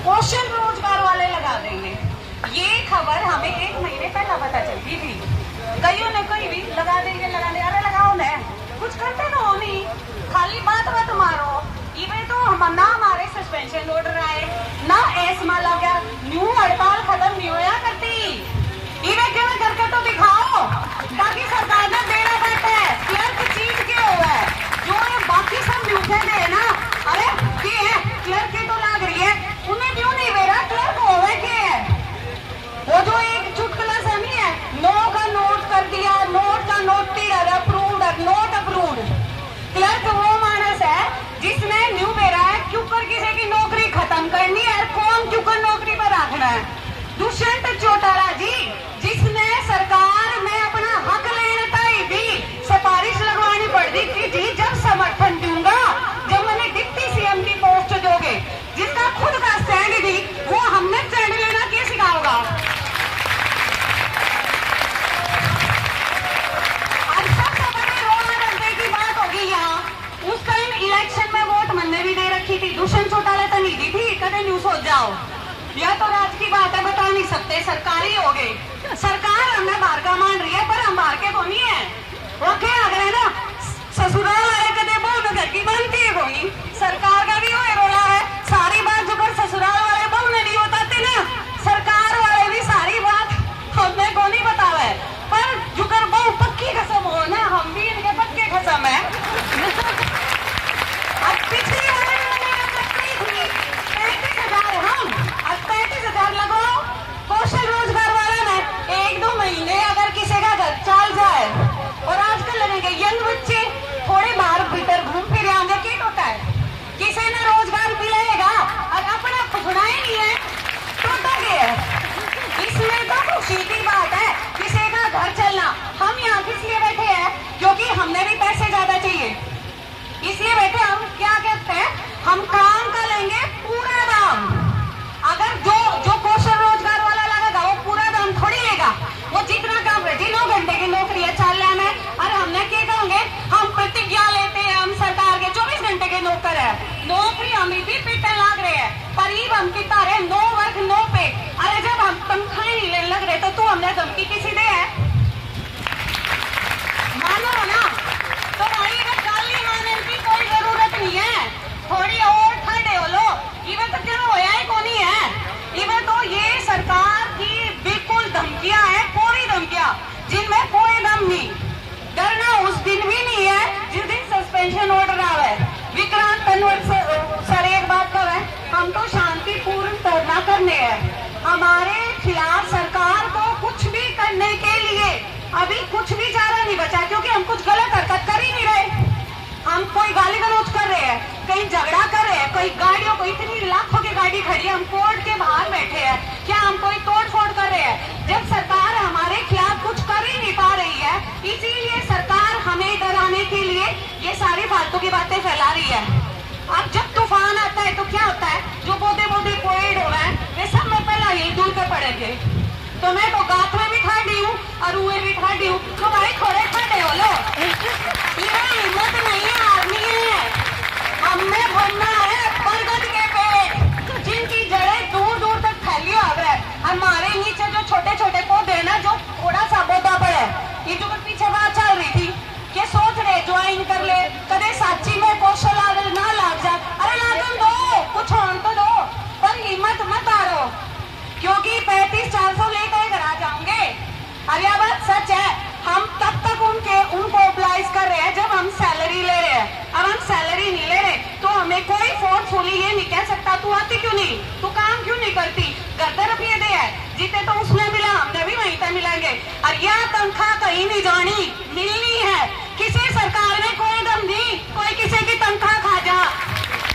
कौशल रोजगार वाले लगा देंगे। ये खबर हमें 1 महीने पहले पता चलती थी। कईयों ने कोई भी लगा देंगे, अरे लगाओ ना, कुछ करते तो हो नहीं, खाली बात मत मारो। इवे तो हम ना हमारे सस्पेंशन ऑर्डर आए ना एस्मा लगा, न्यू हड़ताल खत्म नहीं होया करती। इवे क्यों करके तो दिखाओ ताकि सरकार ने देना पड़ता है। क्लर्क चीज के हुआ है जो ये बाकी सब न्यूज़े दे ना, अरे की है क्लर्क की तो लग रही है, उन्हें क्यों नहीं दे रहा? क्लर्क होवे के है वो जो एक चुटकुला सा नहीं है, नो का नोट कर दिया, नोट का noted approved note approved. Clerk वो मानस है जिसने न्यू मेरा है क्यों कर किसी की नौकरी खत्म करनी है, कौन क्यों कर नौकरी पर रखना है। दुष्यंत चौटाला जी जिसने सरकार में अपना हक लेने तक भी सिफारिश लगवानी पड़ती थी जी, जब समर्थन दूंगा जब मैंने डिप्टी सीएम की पोस्ट दोगे, जिसका खुद का स्टैंड थी वो हमने स्टैंड लेना क्या सिखाओगा। अब सबसे बड़ी रोना डरने की बात होगी यहाँ, उस टाइम इलेक्शन में वोट मैंने भी दे रखी थी, दुष्यंत चौटाला तो नहीं दी थी, कदे न्यूज हो जाओ। यह तो राज की बात है, बता नहीं सकते, सरकारी हो गई। सरकार हमें बाहर का मान रही है पर हम बाहर के तो नहीं है। वो क्या आ गए ना ससुराल वाले कदे बहु घर की बनती है कोई, सरकार का भी वही रोला है। सारी बात जो कर ससुराल वाले बहु ने नहीं बताते ना, सरकार वाले भी सारी बात हमें को नहीं बतावा है। पर जो कर बहु पक्की कसम हो ना, हम भी इनके पक्के कसम है। अब पिछली वाले 35,000 हम 35,000 लगाओ कौशल रोजगार वाले में 1-2 महीने अगर किसी का घर चल जाए। और आजकल लगेंगे यंग बच्चे थोड़े बाहर भीतर घूम फिर आएंगे, क्या होता है किसी ने रोजगार मिलेगा और अपना खुदना ही नहीं है तो क्या है। इसमें तो खुशी की बात है किसी का घर चलना। हम यहाँ किस लिए बैठे हैं? क्योंकि हमने भी पैसे ज्यादा चाहिए, इसलिए बैठे। हम क्या कहते हैं, हम काम का लेंगे पूरा दाम। अगर जो कौशल रोजगार वाला लगेगा वो पूरा दाम थोड़ी लेगा, वो जितना काम करती 9 घंटे की नौकरी है चल रहा है। अरे हमने क्या कहोगे, हम प्रतिज्ञा लेते हैं हम सरकार के 24 घंटे के नौकर है, नौकरी हमें भी पीटने लग रहे हैं पर ये हम कितना रहे 9 वर्क 9 पे। अरे जब हम तनख्वाह नहीं लेने लग रहे तो तू हमने धमकी किसी दे है, मानो ना। तो भाई अगर गाली मानने की कोई जरूरत नहीं है, थोड़ी और ठंडे हो लो। इवे तो क्या होया ही कौन है, इवे तो ये सरकार की बिल्कुल धमकियां हैं, पूरी धमकियां जिनमें कोई दम नहीं। डरना उस दिन भी नहीं है जिस दिन सस्पेंशन ऑर्डर आवे। विक्रांत तनवर सर एक बात कर रहे हैं, हम तो शांतिपूर्ण धरना करने हैं, हमारे खिलाफ सरकार को कुछ भी करने के लिए अभी कुछ भी चारा नहीं बचा, क्योंकि हम कुछ गलत हरकत कर ही नहीं रहे। हम कोई गाली गलौज कर रहे हैं, कहीं झगड़ा कर रहे हैं, कोई गाड़ियों को इतनी लाखों की गाड़ी खड़ी है, हम कोर्ट के बाहर बैठे हैं, क्या हम कोई तोड़ फोड़ कर रहे हैं? जब सरकार हमारे खिलाफ कुछ कर ही नहीं पा रही है, इसीलिए सरकार हमें डराने के लिए ये सारी फालतू की बातें फैला रही है। अब जब तूफान आता है तो क्या होता है, जो बोधे पेड़ हो रहे हैं वे सब में पहला ही दूर पे पड़ेंगे। तो मैं तो गात में भी ठाडी हूँ और उए भी ठाडी हूँ, तो भाई थोड़े खड़े हो लो। हिम्मत नहीं है, आदमी है, हमने भरना है बरगद के पेड़ जिनकी जड़ें दूर दूर तक फैली हो गए। हमारे नीचे जो छोटे छोटे पौधे ना, जो थोड़ा सा पौधा पड़े, ये जो पीछे बात चल रही थी कि सोच रहे ज्वाइन कर ले, कदे साची में कौशल ना लाग जा। अरे लागन दो, कुछ होन तो दो, पर हिम्मत मत हारो, क्योंकि 35,400 लेकर घर आ जाओगे। और यह बात सच है, हम तब तक उनको अप्लाई कर रहे हैं जब हम सैलरी ले रहे हैं। अब हम सैलरी नहीं ले रहे तो हमें कोई फोर्सफुली ये नहीं कह सकता तू आती क्यों नहीं, तू काम क्यों नहीं करती। घर रुपये दे है, जीते तो उसने मिला, हमने भी वहीं पे मिलेंगे। और यह तनख्वाह कहीं नहीं जानी, मिलनी है। किसी सरकार ने कोई दम दी कोई किसी की तनख्वाह खा जा।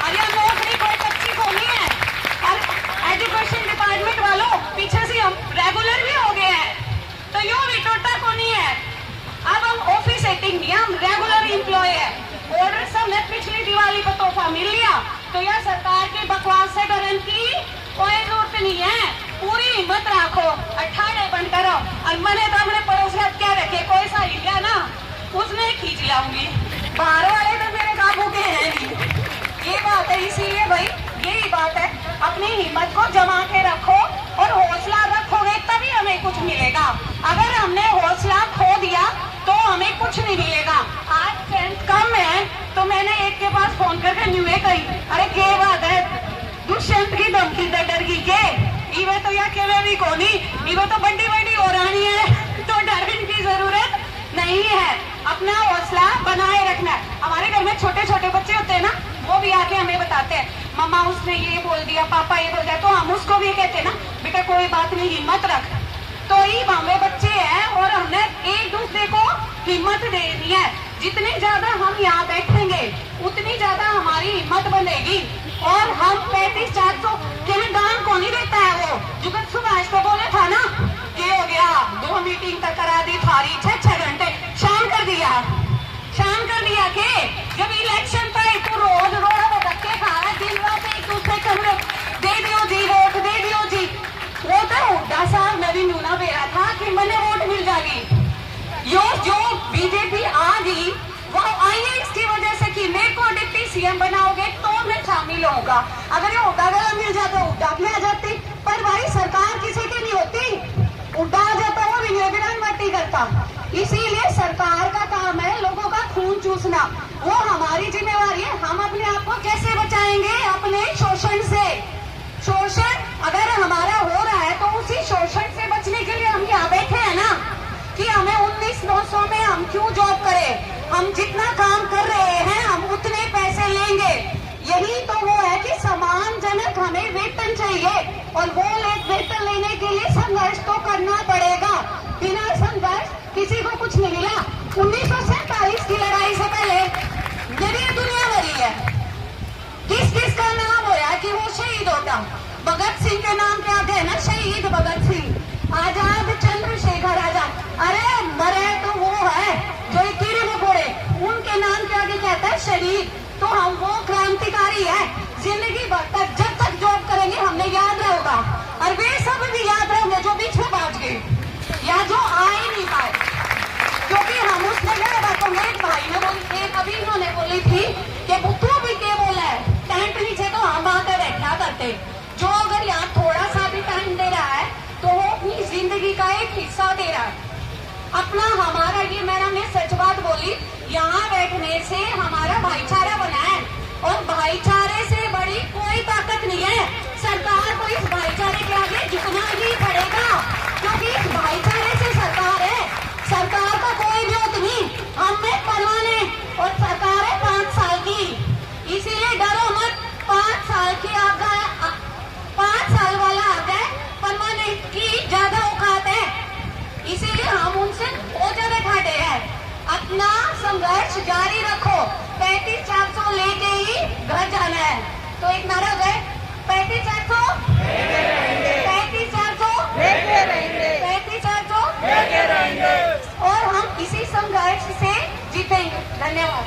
और यह नौकरी कोई कच्ची को नहीं है। और एजुकेशन डिपार्टमेंट वालों पीछे से हम रेगुलर भी हो गए हैं, तो यूं भी टोटा को नहीं है। अब हम ऑफिस सेटिंग नहीं, हम रेगुलर एम्प्लॉय है। ऑर्डर सबने पिछली दिवाली पर तोहफा मिल लिया, तो यह सरकार की बकवास से डरने की कोई जरूरत नहीं है। पूरी हिम्मत रखो, अठाड़े बंद करो। और मैंने तो अपने पड़ोस में क्या रखे, कोई सा हिल गया ना उसने खींच लाऊंगी, बाहर वाले तो मेरे काबू के हैं नहीं। ये बात है, इसीलिए भाई यही बात है। अपनी हिम्मत को जमा के रखो और हौसला रखोगे तभी हमें कुछ मिलेगा। अगर हमने हौसला खो दिया तो हमें कुछ नहीं मिलेगा। आज स्ट्रेंथ कम है तो मैंने एक के पास फोन करके न्यूए कही, अरे के बात है दुष्यंत की धमकी से डर गई के इवे तो या केवे भी कोनी, इवे तो बड़ी बड़ी हो रही है तो डरने की जरूरत नहीं है। अपना हौसला बनाए रखना है। हमारे घर में छोटे छोटे बच्चे होते हैं ना, वो भी आके हमें बताते हैं मम्मा उसने ये बोल दिया, पापा ये बोल दिया, तो हम उसको भी कहते हैं ना बेटा कोई बात नहीं हिम्मत रख। तो ये हमें बच्चे हैं और हमने एक दूसरे को हिम्मत देनी है। जितने ज्यादा हम यहाँ बैठेंगे उतनी ज्यादा हमारी हिम्मत बनेगी और हम 35-400 के दान को नहीं देता है। वो जुगत सुभाष को बोले था ना ये हो गया 2 मीटिंग तक करा दी थारी 6-6 घंटे शाम कर दिया के जब इलेक्शन पे तो रोज रोड़ा वो धक्के खा रहा दिन रात एक दूसरे कमरे दे दियो जी वोट दे दियो जी। वो तो हुड्डा साहब मैं भी न्यूना बेरा था कि मैंने वोट मिल जाएगी। यो जो बीजेपी आ गई वो आई है इसकी वजह से कि मेरे को डिप्टी सीएम बनाओगे तो मैं शामिल होऊंगा। अगर ये हुड्डा गला मिल जाता हुड्डा भी आ जाती, पर भाई सरकार किसी की नहीं होती, हुड्डा आ जाता वो विनियोजन मट्टी करता। इसीलिए सरकार का काम है लोगों का खून चूसना, वो हमारी जिम्मेवारी है। हम अपने आप को कैसे बचाएंगे अपने शोषण से। शोषण अगर हमारा हो रहा है तो उसी शोषण से बचने के लिए हम यहाँ बैठे हैं ना कि हमें 1900 में हम क्यों जॉब करें। हम जितना काम कर रहे हैं हम उतने पैसे लेंगे। यही तो वो है कि सम्मानजनक हमें वेतन चाहिए और वो वेतन लेने के लिए संघर्ष तो करना पड़ेगा। बिना संघर्ष किसी को कुछ नहीं मिला। 1947 की लड़ाई से पहले मेरी दुनिया मरी है। किस किस का नाम होया कि वो शहीद होता। भगत सिंह के नाम पे आते हैं ना शहीद भगत सिंह, आजाद चंद्रशेखर आजाद। अरे मरे तो वो है जो कीड़े मकोड़े, उनके नाम के आगे कहता है शहीद। तो हम वो क्रांतिकारी है, जिंदगी भर तक जब तक जॉब करेंगे हमने याद रहेगा। और वे सब भी याद रहेंगे जो बीच में बाज गए या जो आ ही नहीं पाए, क्योंकि हम उसने क्या बातों में एक भाई ने बोली, एक अभी उन्होंने बोली थी कि तू भी क्या बोला है टेंट नीचे तो हम आकर बैठा करते। जो अगर यहाँ थोड़ा सा भी टाइम दे रहा है तो वो अपनी जिंदगी का एक हिस्सा दे रहा है अपना। हमारा ये मैडम ने सच बात बोली, यहाँ बैठने से हमारा भाईचारा बना है और भाईचारे से बड़ी कोई ताकत नहीं है। सरकार को इस भाईचारे के आगे झुकना ही पड़ेगा, क्योंकि इस भाईचारे से सरकार है। सरकार का कोई विरोध नहीं, हमें परमानेंट और सरकार है 5 साल की, इसीलिए डरो मत। 5 साल की आ गए, 5 साल वाला आ गए, परमानेंट की ज्यादा औकात है, इसीलिए हम उनसे बहुत ज्यादा ठाटे हैं। अपना संघर्ष जारी रखो। 35-400 लेके ही घर जाना है। तो एक नारा गए 35-400 35-400 और हम इसी संघर्ष से जीतेंगे। धन्यवाद।